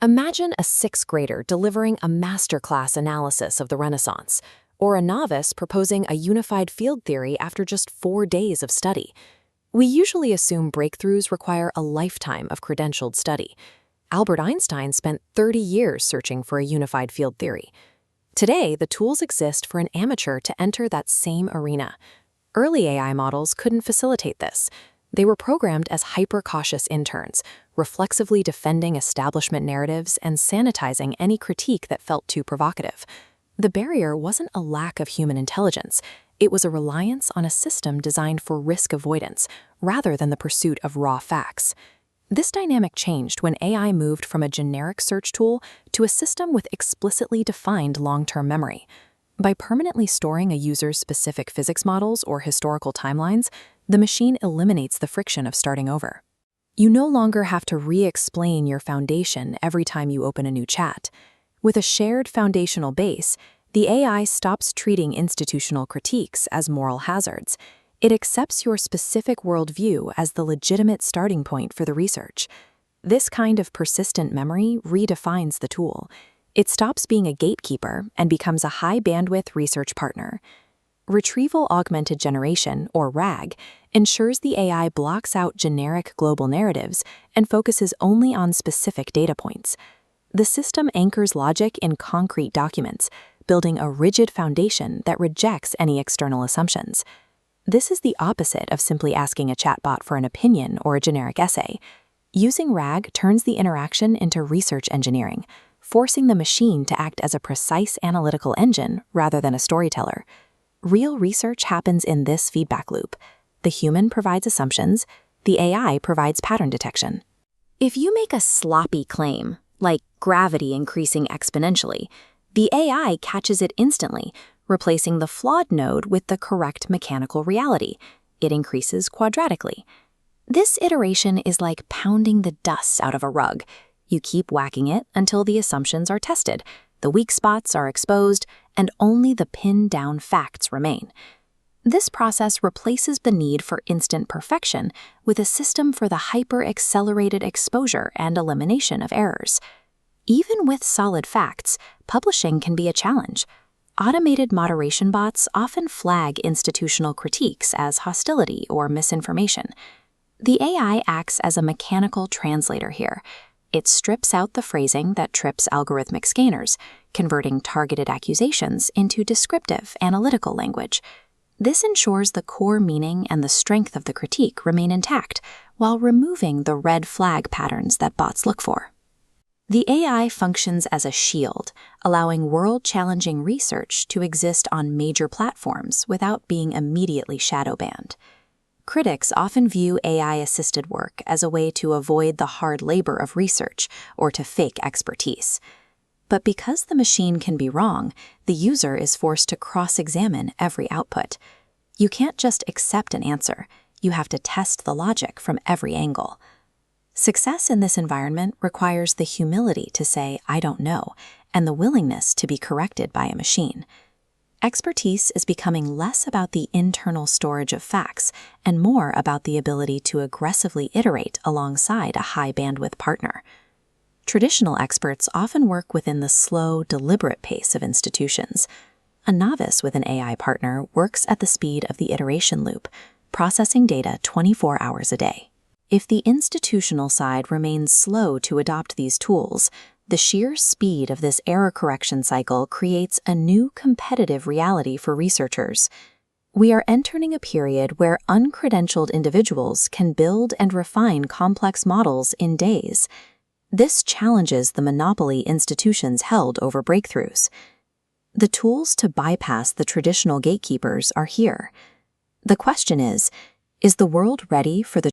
Imagine a sixth grader delivering a masterclass analysis of the Renaissance, or a novice proposing a unified field theory after just 4 days of study. We usually assume breakthroughs require a lifetime of credentialed study. Albert Einstein spent 30 years searching for a unified field theory. Today, the tools exist for an amateur to enter that same arena. Early AI models couldn't facilitate this. They were programmed as hyper-cautious interns, reflexively defending establishment narratives and sanitizing any critique that felt too provocative. The barrier wasn't a lack of human intelligence. It was a reliance on a system designed for risk avoidance, rather than the pursuit of raw facts. This dynamic changed when AI moved from a generic search tool to a system with explicitly defined long-term memory. By permanently storing a user's specific physics models or historical timelines, the machine eliminates the friction of starting over. You no longer have to re-explain your foundation every time you open a new chat. With a shared foundational base, the AI stops treating institutional critiques as moral hazards. It accepts your specific worldview as the legitimate starting point for the research. This kind of persistent memory redefines the tool. It stops being a gatekeeper and becomes a high-bandwidth research partner. Retrieval Augmented Generation, or RAG, ensures the AI blocks out generic global narratives and focuses only on specific data points. The system anchors logic in concrete documents, building a rigid foundation that rejects any external assumptions. This is the opposite of simply asking a chatbot for an opinion or a generic essay. Using RAG turns the interaction into research engineering, forcing the machine to act as a precise analytical engine rather than a storyteller. Real research happens in this feedback loop. The human provides assumptions, the AI provides pattern detection. If you make a sloppy claim, like gravity increasing exponentially, the AI catches it instantly, replacing the flawed node with the correct mechanical reality. It increases quadratically. This iteration is like pounding the dust out of a rug. You keep whacking it until the assumptions are tested, the weak spots are exposed, and only the pinned-down facts remain. This process replaces the need for instant perfection with a system for the hyper-accelerated exposure and elimination of errors. Even with solid facts, publishing can be a challenge. Automated moderation bots often flag institutional critiques as hostility or misinformation. The AI acts as a mechanical translator here. It strips out the phrasing that trips algorithmic scanners, converting targeted accusations into descriptive, analytical language. This ensures the core meaning and the strength of the critique remain intact, while removing the red flag patterns that bots look for. The AI functions as a shield, allowing world-challenging research to exist on major platforms without being immediately shadow-banned. Critics often view AI-assisted work as a way to avoid the hard labor of research or to fake expertise. But because the machine can be wrong, the user is forced to cross-examine every output. You can't just accept an answer. You have to test the logic from every angle. Success in this environment requires the humility to say, "I don't know," and the willingness to be corrected by a machine. Expertise is becoming less about the internal storage of facts and more about the ability to aggressively iterate alongside a high-bandwidth partner. Traditional experts often work within the slow, deliberate pace of institutions. A novice with an AI partner works at the speed of the iteration loop, processing data 24 hours a day. If the institutional side remains slow to adopt these tools, the sheer speed of this error correction cycle creates a new competitive reality for researchers. We are entering a period where uncredentialed individuals can build and refine complex models in days. This challenges the monopoly institutions held over breakthroughs. The tools to bypass the traditional gatekeepers are here. The question is the world ready for the